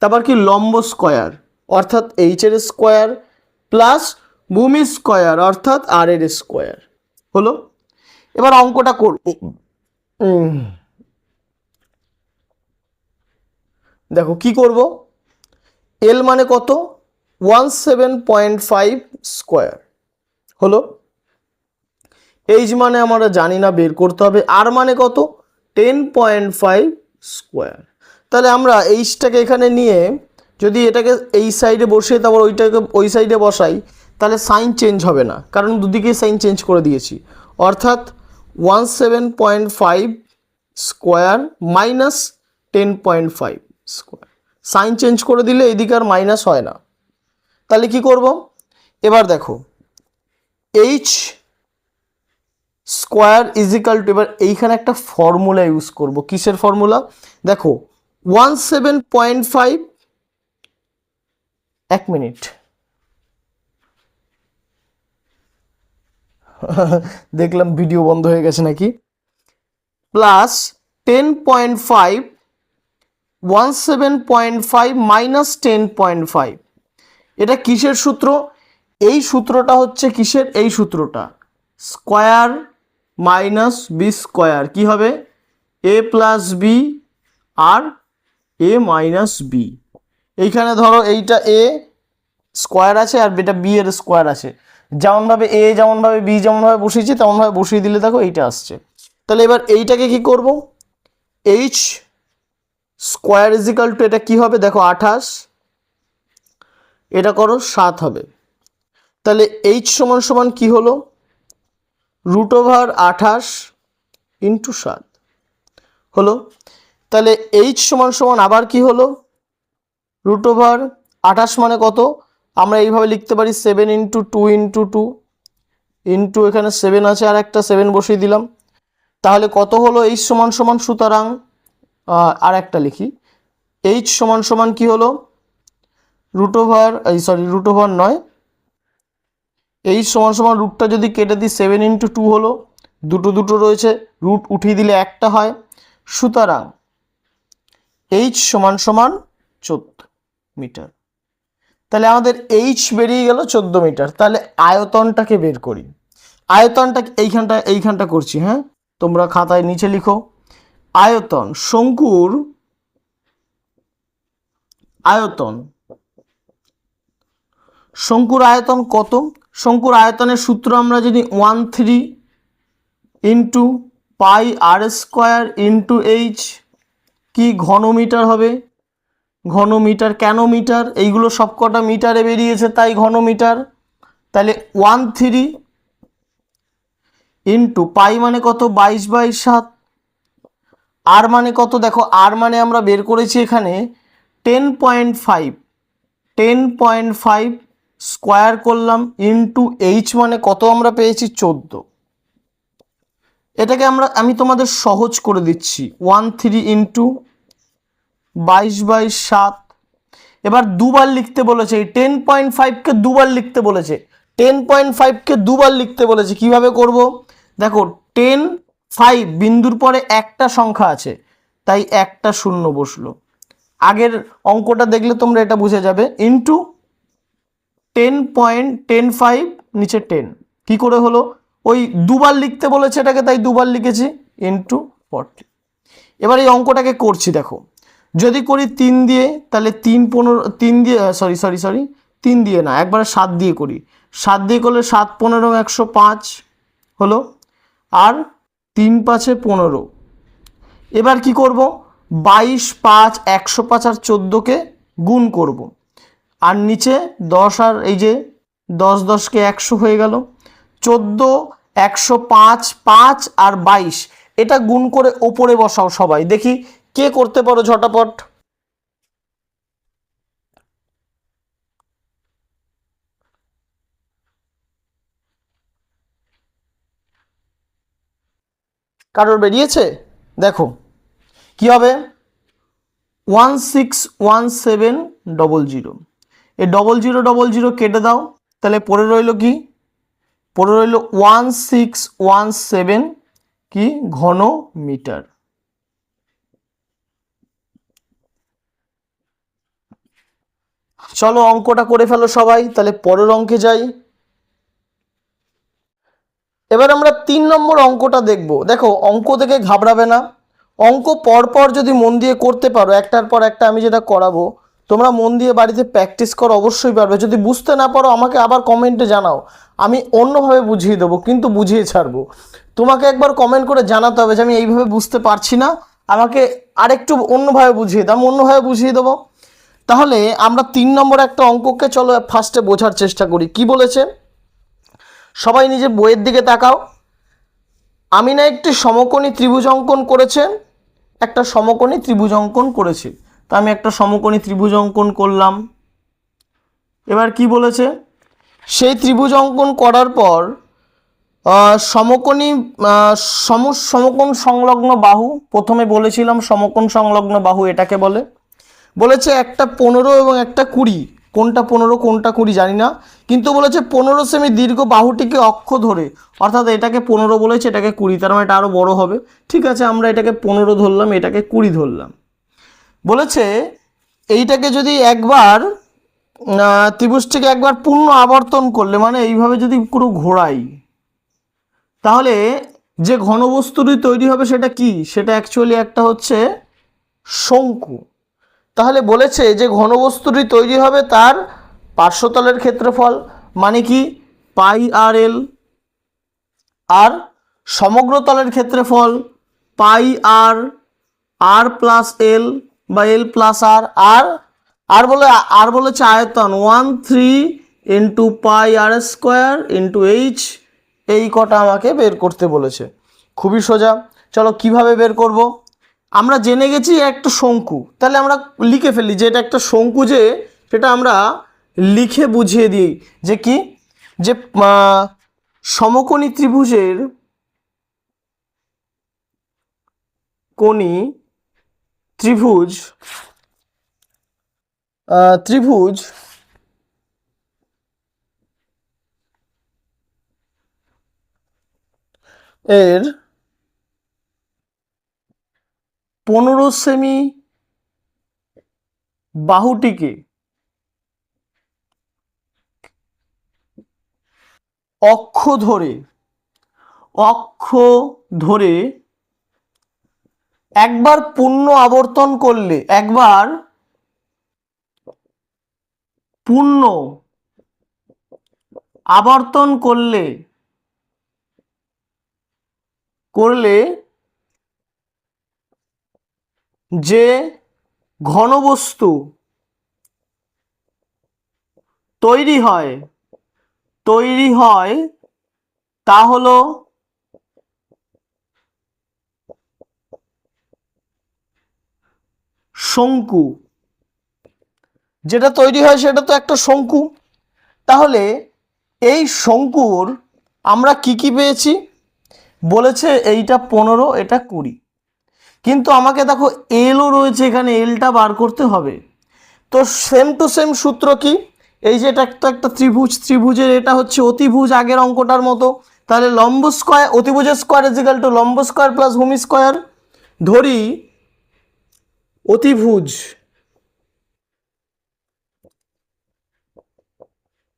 তারপর কি লম্ব স্কোয়ার অর্থাৎ এইচ এর স্কোয়ার প্লাস ভূমি স্কোয়ার অর্থাৎ আর এর স্কোয়ার হলো। এবার অঙ্কটা করব, দেখো কি করব, এল মানে কত 17.5 স্কোয়ার হলো, এইচ মানে আমরা জানি না, বের করতে হবে, আর মানে কত 10.5 স্কোয়ার। তাহলে আমরা এইচটাকে এখানে নিয়ে যদি এটাকে এই সাইডে বসিয়ে তারপর ওইটাকে ওই সাইডে বসাই, তাহলে সাইন চেঞ্জ হবে না, কারণ দুদিকে সাইন চেঞ্জ করে দিয়েছি, অর্থাৎ 17.5 square minus 10.5 square. Sign change করে দিলে এইদিকে আর মাইনাস হয় না। তাহলে কি করব, এবার দেখো H square is equal to, এবার এইখানে একটা ফর্মুলা ইউজ করব, কিসের ফর্মুলা, দেখো 17.5, এক মিনিট দেখলাম ভিডিও বন্ধ হয়ে গেছে নাকি, প্লাস 10.5, 17.5 মাইনাস 10.5, এটা কিসের সূত্র, এই সূত্রটা হচ্ছে কিসের, এই সূত্রটা স্কোয়ার মাইনাস বি স্কোয়ার, কি হবে এ প্লাস বি আর এ মাইনাস বি। এইখানে ধরো এইটা এ স্কোয়ার আছে আর এটা বি এর স্কোয়ার আছে, যেমনভাবে এ যেমনভাবে বি যেমনভাবে বসিয়েছি তেমনভাবে বসিয়ে দিলে দেখো এইটা আসছে। তাহলে এবার এইটাকে কি করব, H square is equal to, এটা কি হবে দেখো 28, এটা করো 7 হবে। তাহলে এইচ সমান সমান কি হলো, √28 ইন্টু 7 হলো। তাহলে এইচ সমান সমান আবার কি হলো, √28 মানে কত, আমরা এইভাবে লিখতে পারি 7 ইন্টু 2 ইন্টু 2 ইন্টু এখানে 7 আছে আর একটা 7 বসিয়ে দিলাম। তাহলে কত হলো, এইচ সমান সমান, সুতরাং আর একটা লিখি, এইচ সমান সমান কি হলো, √, নয়, এইচ সমান সমান রুটটা যদি কেটে দিই 7 ইন্টু 2 হলো, দুটো রয়েছে, রুট উঠিয়ে দিলে একটা হয়, সুতরাং এইচ সমান সমান 14 মিটার। তাহলে আমাদের এইচ বেরিয়ে গেল 14 মিটার। তাহলে আয়তনটাকে বের করি, আয়তনটা এইখানটা করছি, হ্যাঁ তোমরা খাতায় নিচে লিখো, আয়তন, শঙ্কুর আয়তন কত, শঙ্কুর আয়তনের সূত্র আমরা যদি 13 ইন্টু পাই আর স্কোয়ার ইন্টু এইচ, কি ঘনমিটার হবে, ঘনমিটার, কেন মিটার, এইগুলো সবকটা মিটারে বেরিয়েছে তাই ঘনমিটার। তাহলে 13 ইন্টু পাই মানে কত 22/7, আর মানে কত দেখো, আর মানে আমরা বের করেছি এখানে 10.5 স্কোয়ার করলাম ইন্টু এইচ মানে কত আমরা পেয়েছি 14। এটাকে আমি তোমাদের সহজ করে দিচ্ছি 13 ইন্টু 22/7। এবার দুবার লিখতে বলেছে, এই 10.5কে দুবার লিখতে বলেছে, 10.5কে দুবার লিখতে বলেছে। কিভাবে করব দেখো, 10 বিন্দুর পরে একটা সংখ্যা আছে, তাই একটা শূন্য বসলো। আগের অঙ্কটা দেখলে তোমরা এটা বুঝে যাবে। ইন্টু 10.105 নিচে 10 কি করে হলো, ওই দুবার লিখতে বলেছে এটাকে তাই দুবার লিখেছি ইন্টু 40। এবার এই অঙ্কটাকে করছি দেখো, যদি করি 3 দিয়ে তাহলে 3 দিয়ে সরি 3 দিয়ে না, একবারে 7 দিয়ে করি। 7 দিয়ে করলে 7 15 105 হলো, আর 3 5 15। এবার কি করব, 22 5 105 আর 14কে গুণ করব, আর নিচে 10 আর এই যে 10 10কে 100 হয়ে গেল। 14 105 5 আর 22 এটা গুণ করে ওপরে বসাও সবাই, দেখি কে করতে পারো ঝটাপট। কারোর বেরিয়েছে? দেখো কি হবে, 161700। এই 0000 কেটে দাও, তাহলে পড়ে রইল কি, পড়ে রইল 1617 কি ঘন মিটার। চলো অঙ্কটা করে ফেলো সবাই, তাহলে পরের অঙ্কে যাই। এবার আমরা 3 নম্বর অঙ্কটা দেখব। দেখো অঙ্ক দেখে ঘাবড়াবে না, অঙ্ক পরপর যদি মন দিয়ে করতে পারো, একটার পর একটা আমি যেটা করাবো তোমরা মন দিয়ে বাড়িতে প্র্যাকটিস করো, অবশ্যই পারবে। যদি বুঝতে না পারো আমাকে আবার কমেন্টে জানাও, আমি অন্যভাবে বুঝিয়ে দেবো, কিন্তু বুঝিয়ে ছাড়বো। তোমাকে একবার কমেন্ট করে জানাতে হবে যে আমি এইভাবে বুঝতে পারছি না, আমাকে আরেকটু অন্যভাবে বুঝিয়ে দাও, আমি অন্যভাবে বুঝিয়ে দেবো। তাহলে আমরা 3 নম্বর একটা অঙ্ককে চলো ফার্স্টে বোঝার চেষ্টা করি। কি বলেছে সবাই নিজের বইয়ের দিকে তাকাও। আমি না একটি সমকোণী ত্রিভুজ অঙ্কন করেছেন, একটা সমকোণী ত্রিভুজ অঙ্কন করেছি, তো আমি একটা সমকোণী ত্রিভুজ অঙ্কন করলাম। এবার কি বলেছে, সেই ত্রিভুজ অঙ্কন করার পর সমকোণী সমকোণ সংলগ্ন বাহু, প্রথমে বলেছিলাম সমকোণ সংলগ্ন বাহু এটাকে বলে। বলেছে একটা 15 এবং একটা 20, কোনটা 15 কোনটা 20 জানি না, কিন্তু বলেছে 15 সেমি দীর্ঘ বাহুটিকে অক্ষ ধরে, অর্থাৎ এটাকে 15 বলেছে, এটাকে 20, তার মানে এটা আরও বড় হবে। ঠিক আছে, আমরা এটাকে 15 ধরলাম, এটাকে 20 ধরলাম। বলেছে এইটাকে যদি একবার ত্রিভুজটিকে একবার পূর্ণ আবর্তন করলে, মানে এইভাবে যদি পুরো ঘোরাই, তাহলে যে ঘনবস্তুটি তৈরি হবে সেটা কি, সেটা অ্যাকচুয়ালি একটা হচ্ছে শঙ্কু। তাহলে বলেছে যে ঘনবস্তুটি তৈরি হবে তার পার্শ্বতলের ক্ষেত্রফল মানে কি পাই আর এল, আর সমগ্র তলের ক্ষেত্রফল পাই আর, আর প্লাস এল বা এল প্লাস আর, আর বলেছে আয়তন 13 ইন্টু পাই আর স্কোয়ার ইন্টু এইচ, এই কটা আমাকে বের করতে বলেছে। খুবই সোজা, চলো কিভাবে বের করব। আমরা জেনে গেছি একটা শঙ্কু, তাহলে আমরা লিখে ফেলি যে এটা একটা শঙ্কু, যে সেটা আমরা লিখে বুঝিয়ে দিই যে কি, যে সমকোণী ত্রিভুজের কোণী ত্রিভুজ ত্রিভুজ এর 15 সেমি বাহুটিকে অক্ষ ধরে একবার পূর্ণ আবর্তন করলে, একবার পূর্ণ আবর্তন করলে যে ঘনবস্তু তৈরি হয় তা হলো শঙ্কু। যেটা তৈরি হয় সেটা তো একটা শঙ্কু, তাহলে এই শঙ্কুর আমরা কি কি পেয়েছি? বলেছে এইটা 15, এটা 20, কিন্তু আমাকে দেখো এলও রয়েছে এখানে, এলটা বার করতে হবে। তো সেম টু সেম সূত্র কি? এই যে এটা একটা ত্রিভুজ, ত্রিভুজের এটা হচ্ছে অতিভুজ আগের অঙ্কটার মতো, তাহলে লম্ব স্কয়ার, অতিভুজের স্কয়ার ইজ ইকুয়াল টু লম্ব স্কয়ার প্লাস ভূমি স্কয়ার। ধরি অতিভুজ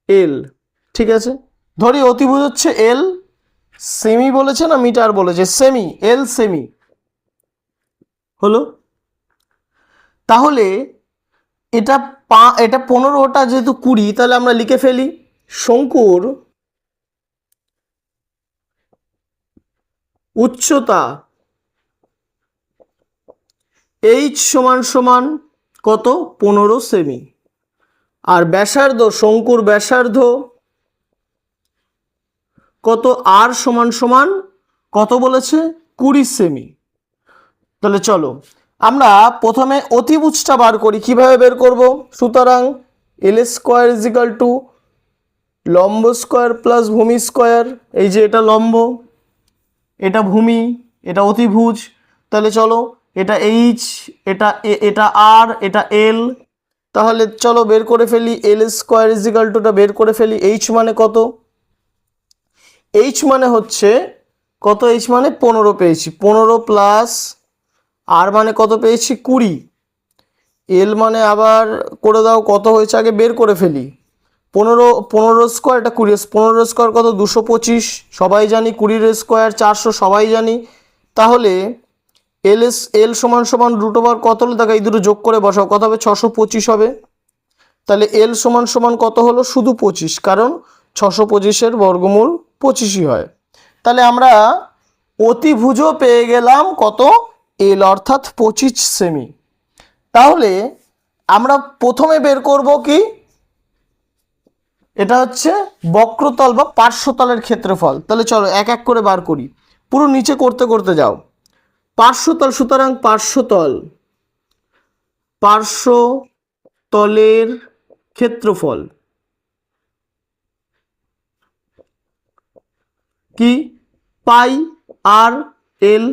এল, ঠিক আছে, ধরি অতিভুজ হচ্ছে এল, সেমি বলেছে না মিটার বলেছে, সেমি, এল সেমি হলো। তাহলে এটা এটা 15, যেহেতু 20, তাহলে আমরা লিখে ফেলি শঙ্কুর উচ্চতা এইচ সমান সমান কত? 15 সেমি। আর ব্যাসার্ধ, শঙ্কুর ব্যাসার্ধ কত? আর সমান সমান কত বলেছে? 20 সেমি। তাহলে চলো আমরা প্রথমে অতিভুজটা বার করি। কিভাবে বের করব? সুতরাং এল স্কোয়ার ইজ ইকাল টু লম্ব স্কোয়ার প্লাস ভূমি স্কোয়ার। এই যে এটা লম্ব, এটা ভূমি, এটা অতিভুজ, তাহলে চলো এটা এইচ, এটা আর, এটা এল। তাহলে চলো বের করে ফেলি এল স্কোয়ার ইজ ইকাল টুটা বের করে ফেলি। এইচ মানে কত? এইচ মানে হচ্ছে কত? এইচ মানে 15 পেয়েছি, 15 প্লাস আর মানে কত পেয়েছি? 20। এল মানে আবার করে দাও, কত হয়েছে আগে বের করে ফেলি। 15 স্কোয়ার, এটা 20, 15 স্কোয়ার কত? 225 সবাই জানি, 20 স্কোয়ার 400 সবাই জানি। তাহলে এল সমান সমান রুট ওভার কত হলো? দেখো এই দুটো যোগ করে বসাও, কত হবে? 625 হবে। তাহলে এল সমান সমান কত হলো? শুধু 25, কারণ 625-এর বর্গমূল 25ই হয়। তাহলে আমরা অতিভুজও পেয়ে গেলাম কত? এল, অর্থাৎ 25 সেমি। তাহলে আমরা প্রথমে বের করব কি? এটা হচ্ছে বক্রতল বা পার্শ্বতলের ক্ষেত্রফল। তাহলে চলো এক এক করে বার করি, পুরো নিচে করতে করতে যাও। পার্শ্বতল, সুতরাং পার্শ্বতলের ক্ষেত্রফল কি? পাই আর এল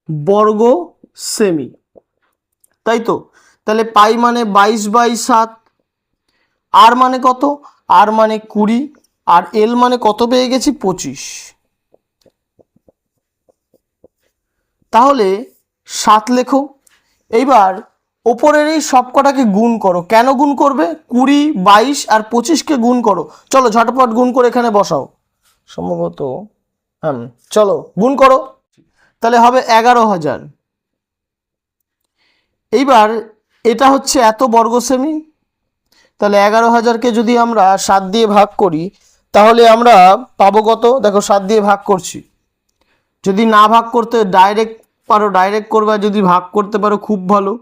বর্গ সেমি, তাই তো? তাহলে পাই মানে 22/7, আর মানে কত? আর মানে 20, আর এল মানে কত পেয়ে গেছি? 25। তাহলে 7 লেখো। এইবার ওপরের এই সবকটাকে গুণ করো। কেন গুণ করবে? 20, 22 আর 25কে গুণ করো। চলো ঝটপট গুণ করে এখানে বসাও, সম্ভবত চলো গুণ করো। তাহলে হবে 11,000। এইবার এটা হচ্ছে এত বর্গ সেমি, তাহলে 11,000-কে যদি আমরা 7 দিয়ে ভাগ করি তাহলে আমরা পাবো কত? দেখো 7 দিয়ে ভাগ করছি, যদি না ভাগ করতে ডাইরেক্ট পারো ডাইরেক্ট করবে, যদি ভাগ করতে পারো খুব ভালো।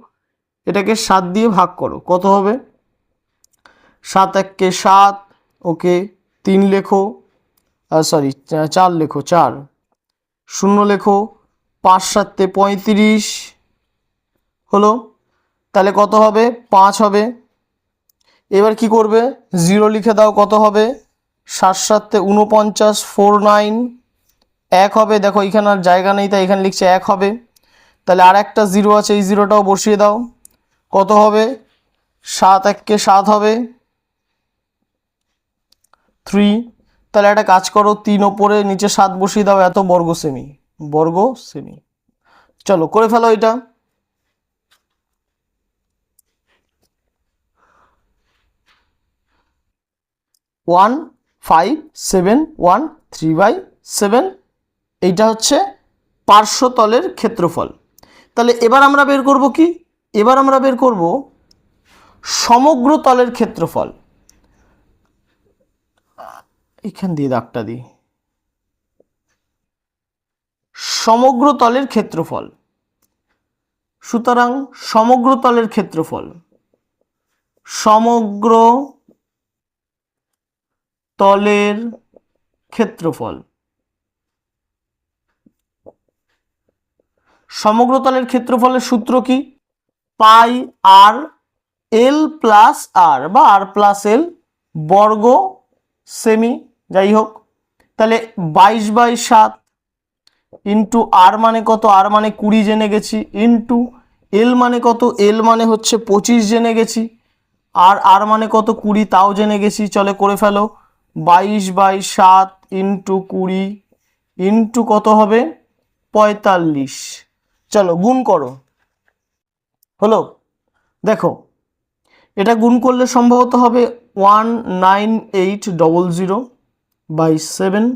এটাকে 7 দিয়ে ভাগ করো, কত হবে? 7 1-কে 7, ওকে 3 লেখো, সরি 4 লেখো, 4 0 লেখো, 5 7-তে 35 হলো। তাহলে কত হবে? 5 হবে। এবার কি করবে? 0 লিখে দাও, কত হবে? 7 7-তে 49, 4 9 1 হবে। দেখো এখানে আর জায়গা নেই তাই এখানে লিখছে 1 হবে। তাহলে আর একটা 0 আছে, এই 0টাও বসিয়ে দাও, কত হবে? 7 1-কে 7 হবে, 3। তাহলে একটা কাজ করো, 3 ওপরে নিচে 7 বসিয়ে দাও, এত বর্গ সেমি, বর্গ সেমি। চলো করে ফেলো এটা। 1571/3/7, এইটা হচ্ছে পার্শ্বতলের ক্ষেত্রফল। তাহলে এবার আমরা বের করব কি? এবার আমরা বের করব সমগ্র তলের ক্ষেত্রফল। এখান দিয়ে দাগটা দিই, সমগ্র তলের ক্ষেত্রফল। সুতরাং সমগ্র তলের ক্ষেত্রফল, সমগ্র তলের ক্ষেত্রফল, সমগ্র তলের ক্ষেত্রফলের সূত্র কি? পাই আর এল প্লাস আর বা আর প্লাস এল বর্গ সেমি, যাই হোক। তাহলে 22/7 ইন্টু আর মানে কত, আর মানে 20 জেনে গেছি, ইন্টু এল মানে কত, এল মানে হচ্ছে 25 জেনে গেছি, আর আর মানে কত 20 তাও জেনে গেছি। চলে করে ফেলো, 22/7 ইন্টু 20 ইন্টু কত হবে 45। চলো গুণ করো, হলো? দেখো এটা গুণ করলে সম্ভবত হবে 19800/7।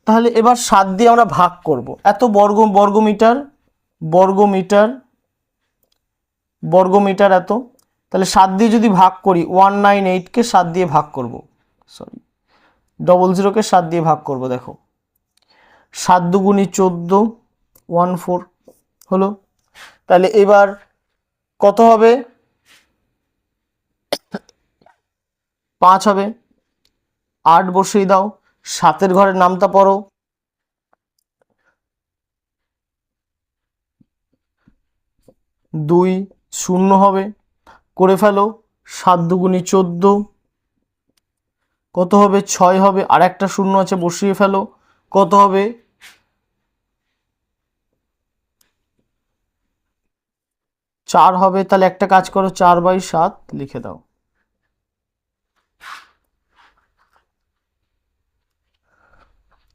তাহলে এবার 7 দিয়ে আমরা ভাগ করব, এত বর্গমিটার বর্গমিটার বর্গমিটার এত। তাহলে 7 দিয়ে যদি ভাগ করি, 198কে 7 দিয়ে ভাগ করব, সরি 00কে 7 দিয়ে ভাগ করব। দেখো 7 দুগুণি 14, 14 হলো। তাহলে এবার কত হবে, 5 হবে। 8 বসিয়ে দাও, 7-এর ঘরের নামটা পড়ো, 2 0 হবে। করে ফেলো, 7 দুগুণি 14, কত হবে 6 হবে। আর একটা 0 আছে, বসিয়ে ফেলো, কত হবে 4 হবে। তাহলে একটা কাজ করো, 4/7 লিখে দাও।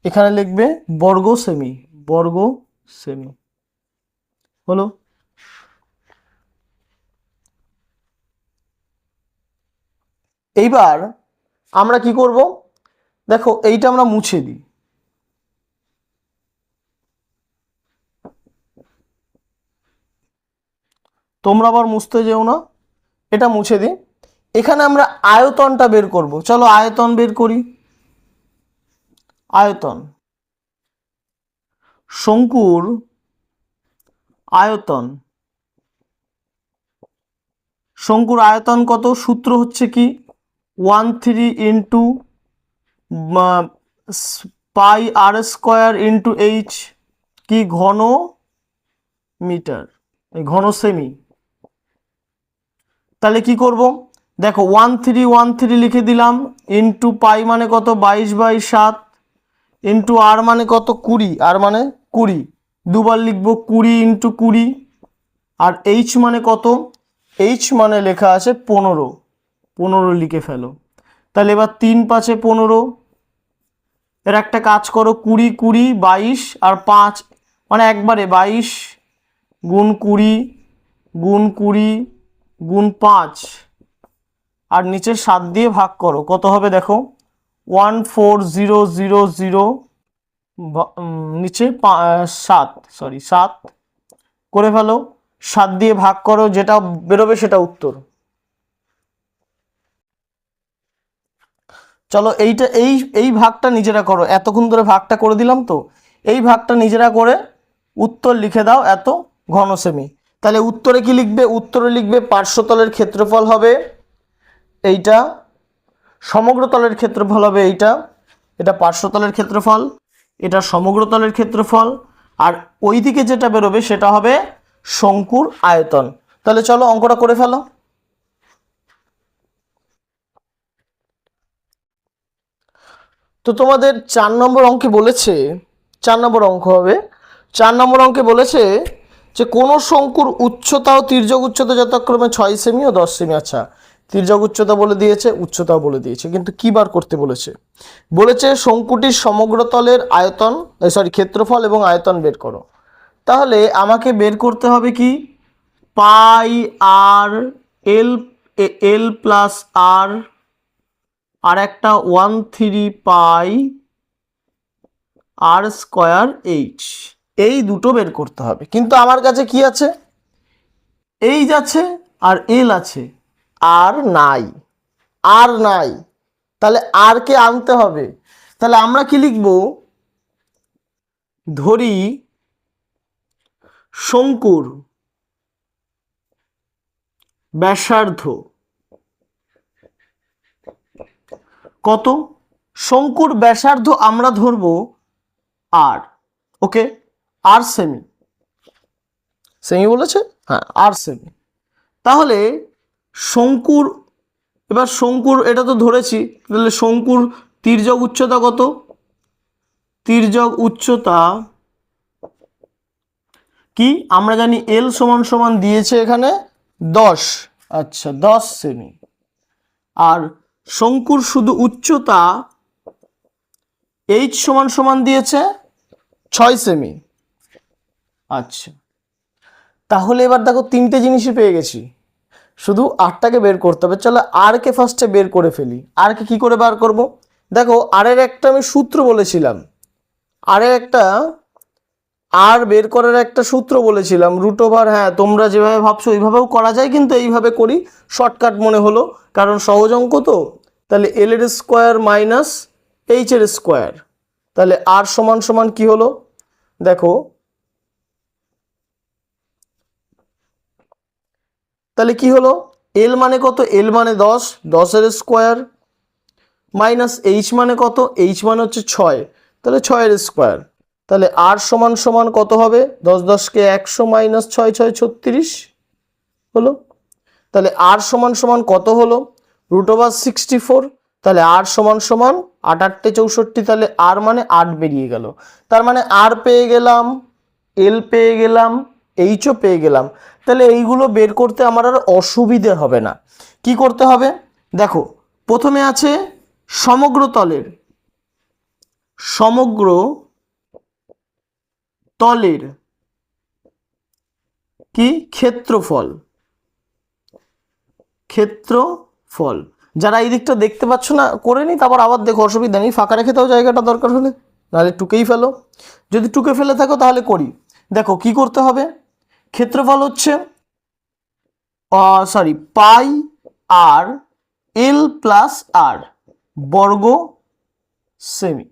এখানে লিখবে বর্গ সেমি, বর্গ সেমি, হলো? এইবার আমরা কি করব, দেখো এইটা আমরা মুছে দিই, তোমরা আবার মুছতে যেও না, এটা মুছে দিই। এখানে আমরা আয়তনটা বের করব, চলো আয়তন বের করি। আয়তন, শঙ্কুর আয়তন, শঙ্কুর আয়তন কত, সূত্র হচ্ছে কি 13 ইন্টু পাই আর স্কোয়ার ইন্টু এইচ, কি ঘন মিটার, ঘন সেমি। তাহলে কি করব, দেখো 1313 লিখে দিলাম, ইন্টু পাই মানে কত 22/7, ইন্টু আর মানে কত 20, আর মানে 20 দুবার লিখবো, 20 ইন্টু 20। আর এইচ মানে কত, এইচ মানে লেখা আছে 15, 15 লিখে ফেলো। তাহলে এবার 3×5 = 15। এর একটা কাজ করো, 20 20 22 আর 5, মানে একবারে 22 গুণ 20 গুণ 20 গুণ 5, আর নিচে 7 দিয়ে ভাগ করো, কত হবে দেখো 14000, নিচে 7, সরি 7 করে ফেলো, 7 দিয়ে ভাগ করো, যেটা বেরোবে সেটা উত্তর। চলো এইটা এই এই ভাগটা নিজেরা করো, এতক্ষণ ধরে ভাগটা করে দিলাম তো, এই ভাগটা নিজেরা করে উত্তর লিখে দাও এত ঘন সেমি। তাহলে উত্তরে কি লিখবে, উত্তরে লিখবে পার্শ্বতলের ক্ষেত্রফল হবে এইটা, সমগ্র তলের ক্ষেত্রফল হবে এইটা, এটা পার্শ্বতলের ক্ষেত্রফল, এটা সমগ্র তলের ক্ষেত্রফল, আর ওইদিকে যেটা বেরোবে সেটা হবে শঙ্কুর আয়তন। তাহলে চলো অঙ্কটা করে ফেলো। তো তোমাদের 4 নম্বর অঙ্কে বলেছে, 4 নম্বর অঙ্ক হবে, 4 নম্বর অঙ্কে বলেছে যে কোন শঙ্কুর উচ্চতা ও তির্যক উচ্চতা যথাক্রমে 6 সেমি ও 10 সেমি। আচ্ছা, তির্যক উচ্চতা বলে দিয়েছে, উচ্চতাও বলে দিয়েছে, কিন্তু কি বার করতে বলেছে, বলেছে শঙ্কুটির সমগ্র তলের আয়তন, সরি ক্ষেত্রফল এবং আয়তন বের করো। তাহলে আমাকে বের করতে হবে কি, পাই আর এল, এল প্লাস আর, আর একটা 13 পাই আর স্কোয়ার এইচ, এই দুটো বের করতে হবে। কিন্তু আমার কাছে কি আছে, এইচ আছে আর এল আছে, আর নাই, আর নাই, তাহলে আর কে আনতে হবে। তাহলে আমরা কি লিখব, ধরি শঙ্কুর ব্যাসার্ধ কত, শঙ্কুর ব্যাসার্ধ আমরা ধরব আর, ওকে, আর সেমি, সেমি বলেছে, হ্যাঁ আর সেমি। তাহলে শঙ্কুর, এবার শঙ্কুর এটা তো ধরেছি, তাহলে শঙ্কুর তির্যক উচ্চতা কত? তির্যক উচ্চতা কি আমরা জানি এল সমান সমান দিয়েছে এখানে 10, আচ্ছা 10 সেমি। আর শঙ্কুর শুধু উচ্চতা এইচ সমান সমান দিয়েছে 6 সেমি। আচ্ছা, তাহলে এবার দেখো তিনটে জিনিসই পেয়ে গেছি, শুধু আরটাকে বের করতে হবে। চলো আরকে ফার্স্টে বের করে ফেলি। আরকে কি করে বার করব? দেখো আরের একটা আমি সূত্র বলেছিলাম, আরের একটা আর বের করার একটা সূত্র বলেছিলাম √, হ্যাঁ তোমরা যেভাবে ভাবছো ওইভাবেও করা যায়, কিন্তু এইভাবে করি শর্টকাট মনে হলো, কারণ সহজ অঙ্ক তো। তাহলে এল এর স্কোয়ার মাইনাস এইচ এর স্কোয়ার, তাহলে আর সমান সমান কি হলো দেখো, তাহলে কি হলো, এল মানে কত? এল মানে 10, 10 এর স্কোয়ার মাইনাস এইচ মানে কত? এইচ মানে হচ্ছে 6, তাহলে 6 এর স্কোয়ার। তাহলে আর সমান সমান কত হবে? 10 10 কে 100 মাইনাস 6 6 36 হলো। তাহলে আর সমান সমান কত হলো? √64। তাহলে আর সমান সমান 8 8 64, তাহলে আর মানে 8 বেরিয়ে গেল। তার মানে আর পেয়ে গেলাম, এল পেয়ে গেলাম, এইচও পেয়ে গেলাম। তাহলে এইগুলো বের করতে আমার আর অসুবিধে হবে না। কি করতে হবে দেখো, প্রথমে আছে সমগ্র তলের, সমগ্র তলের কি ক্ষেত্রফল, ক্ষেত্রফল। যারা এই দিকটা দেখতে পাচ্ছ না করে নি, তারপর আবার দেখো, অসুবিধা নেই, ফাঁকা রেখে দাও জায়গাটা দরকার হলে, নাহলে টুকেই ফেলো। যদি টুকে ফেলে থাকো তাহলে করি। দেখো কি করতে হবে, ক্ষেত্রফল হচ্ছে পাই আর এল প্লাস আর বর্গ সেমি।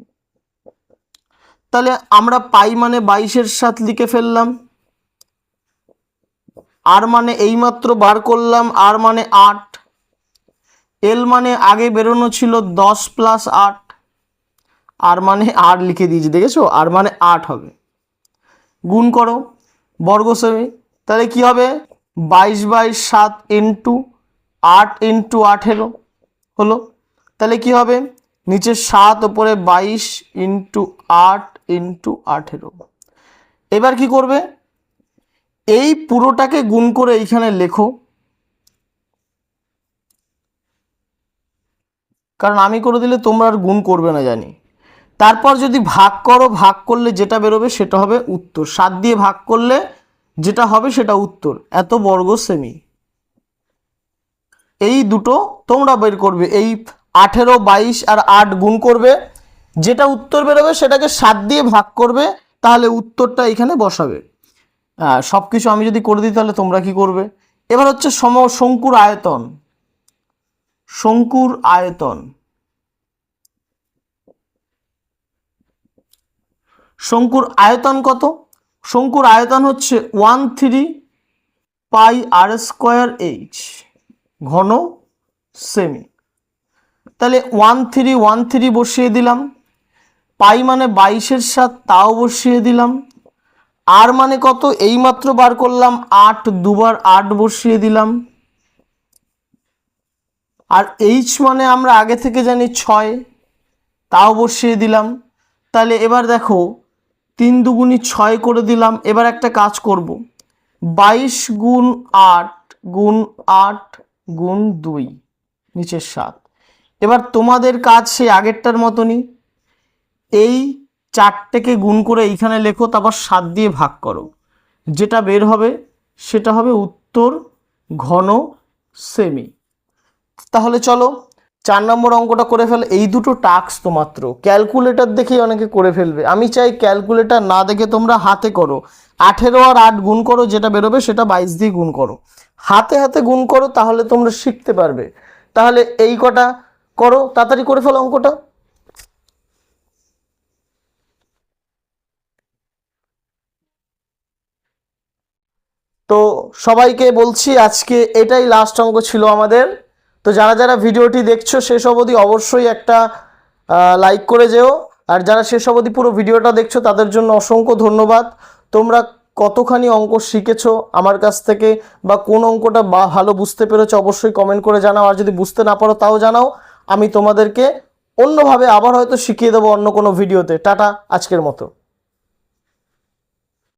তাহলে আমরা পাই মানে 22 7 লিখে ফেললাম, আর মানে এইমাত্র বার করলাম, আর মানে 8, এল মানে আগে বেরোনো ছিল 10 প্লাস 8, আর মানে 8 লিখে দিয়েছি, দেখেছো, আর মানে 8 হবে, গুণ করো বর্গ সেমি। তাহলে কি হবে, 22/7 ইন্টু 8 ইন্টু 18 হলো। তাহলে কি হবে, নিচে 7 ওপরে 22 ইন্টু 8 ইন্টু 18। এবার কি করবে, এই পুরোটাকে গুণ করে এইখানে লেখো, কারণ আমি করে দিলে তোমরা আর গুণ করবে না জানি। তারপর যদি ভাগ করো, ভাগ করলে যেটা বেরোবে সেটা হবে উত্তর। 7 দিয়ে ভাগ করলে যেটা হবে সেটা উত্তর, এত বর্গ সেমি। এই দুটো তোমরা বের করবে, এই 18 22 আর 8 গুণ করবে, যেটা উত্তর বেরোবে সেটাকে 7 দিয়ে ভাগ করবে, তাহলে উত্তরটা এখানে বসাবে। সব কিছু আমি যদি করে দিই তাহলে তোমরা কি করবে। এবার হচ্ছে শঙ্কুর আয়তন, শঙ্কুর আয়তন, শঙ্কুর আয়তন কত? শঙ্কুর আয়তন হচ্ছে 13 পাই আর স্কোয়ার এইচ ঘন সেমি। তাহলে 13 বসিয়ে দিলাম, পাই মানে 22 7 তাও বসিয়ে দিলাম, আর মানে কত এইমাত্র বার করলাম 8, দুবার 8 বসিয়ে দিলাম, আর এইচ মানে আমরা আগে থেকে জানি 6, তাও বসিয়ে দিলাম। তাহলে এবার দেখো 3 দুগুণি 6 করে দিলাম। এবার একটা কাজ করব, 22 গুণ 8 গুণ 8 গুণ 2 নিচে 7। এবার তোমাদের কাজ সেই আগেরটার মতনই, এই 4টেকে গুণ করে এইখানে লেখো, তারপর 7 দিয়ে ভাগ করো, যেটা বের হবে সেটা হবে উত্তর ঘন সেমি। তাহলে চলো 4 নম্বর অঙ্কটা করে ফেলে। এই দুটো টাস্ক তো মাত্র ক্যালকুলেটর দেখেই অনেকে করে ফেলবে, আমি চাই ক্যালকুলেটর না দেখে তোমরা হাতে করো। 18 আর 8 গুণ করো, যেটা বেরোবে সেটা 22 দিয়ে গুণ করো, হাতে হাতে গুণ করো, তাহলে তোমরা শিখতে পারবে। তাহলে এই কটা করো, তাড়াতাড়ি করে ফেলো অঙ্কটা। তো সবাইকে বলছি আজকে এটাই লাস্ট অঙ্ক ছিল আমাদের। তো যারা যারা ভিডিওটি দেখছো শেষ অবধি অবশ্যই একটা লাইক করে যেও, আর যারা শেষ অবধি পুরো ভিডিওটা দেখছো তাদের জন্য অসংখ্য ধন্যবাদ। তোমরা কতখানি অঙ্ক শিখেছো আমার কাছ থেকে, বা কোন অঙ্কটা ভালো বুঝতে পেরেছো অবশ্যই কমেন্ট করে জানাও, আর যদি বুঝতে না পারো তাও জানাও, আমি তোমাদেরকে অন্যভাবে আবার হয়তো শিখিয়ে দেবো অন্য কোনো ভিডিওতে। টাটা আজকের মতো।